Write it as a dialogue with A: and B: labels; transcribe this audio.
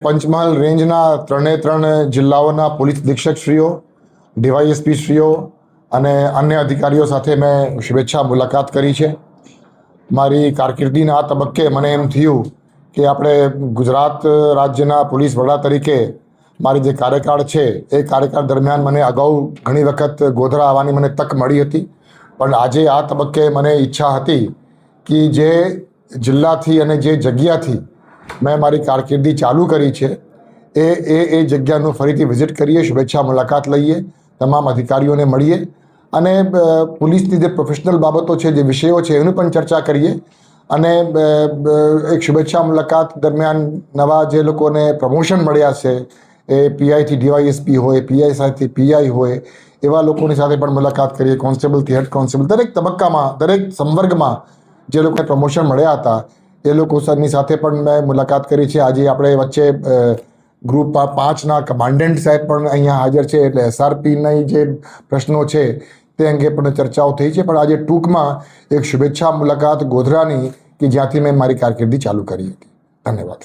A: પંચમહાલ રેન્જના 3 જિલ્લાઓના પોલીસ અધિક્ષકશ્રીઓ, ડીવાયએસપીશ્રીઓ અને અન્ય અધિકારીઓ સાથે મેં શુભેચ્છા મુલાકાત કરી છે. મારી કારકિર્દીના આ તબક્કે મને એમ થયું કે આપણે ગુજરાત રાજ્યના પોલીસ વડા તરીકે મારી જે કાર્યકાળ છે એ કાર્યકાળ દરમિયાન મને અગાઉ ઘણી વખત ગોધરા આવવાની મને તક મળી હતી, પણ આજે આ તબક્કે મને ઈચ્છા હતી કે જે જિલ્લાથી અને જે જગ્યાથી મેં મારી કારકિર્દી ચાલુ કરી છે એ જગ્યાનું ફરીથી વિઝિટ કરીએ, શુભેચ્છા મુલાકાત લઈએ, તમામ અધિકારીઓને મળીએ અને પોલીસની જે પ્રોફેશનલ બાબતો છે, જે વિષયો છે એનું પણ ચર્ચા કરીએ અને એક શુભેચ્છા મુલાકાત દરમિયાન નવા જે લોકોને પ્રમોશન મળ્યા છે, એ પીઆઈથી ડીવાયએસપી હોય, પીઆઈથી પીઆઈ હોય, એવા લોકોની સાથે પણ મુલાકાત કરીએ. કોન્સ્ટેબલથી હેડ કોન્સ્ટેબલ, દરેક તબક્કામાં, દરેક સંવર્ગમાં જે લોકોને પ્રમોશન મળ્યા હતા એ લોકોની સાથે પણ મેં મુલાકાત કરી છે. આજે આપણે વચ્ચે ગ્રુપ 5ના કમાન્ડન્ટ સાહેબ પણ અહીંયા હાજર છે, એટલે એસઆરપીના જે પ્રશ્નો છે તે અંગે પણ ચર્ચાઓ થઈ છે. પણ આજે ટૂંકમાં એક શુભેચ્છા મુલાકાત ગોધરાની કે જ્યાંથી મેં મારી કારકિર્દી ચાલુ કરી હતી. ધન્યવાદ.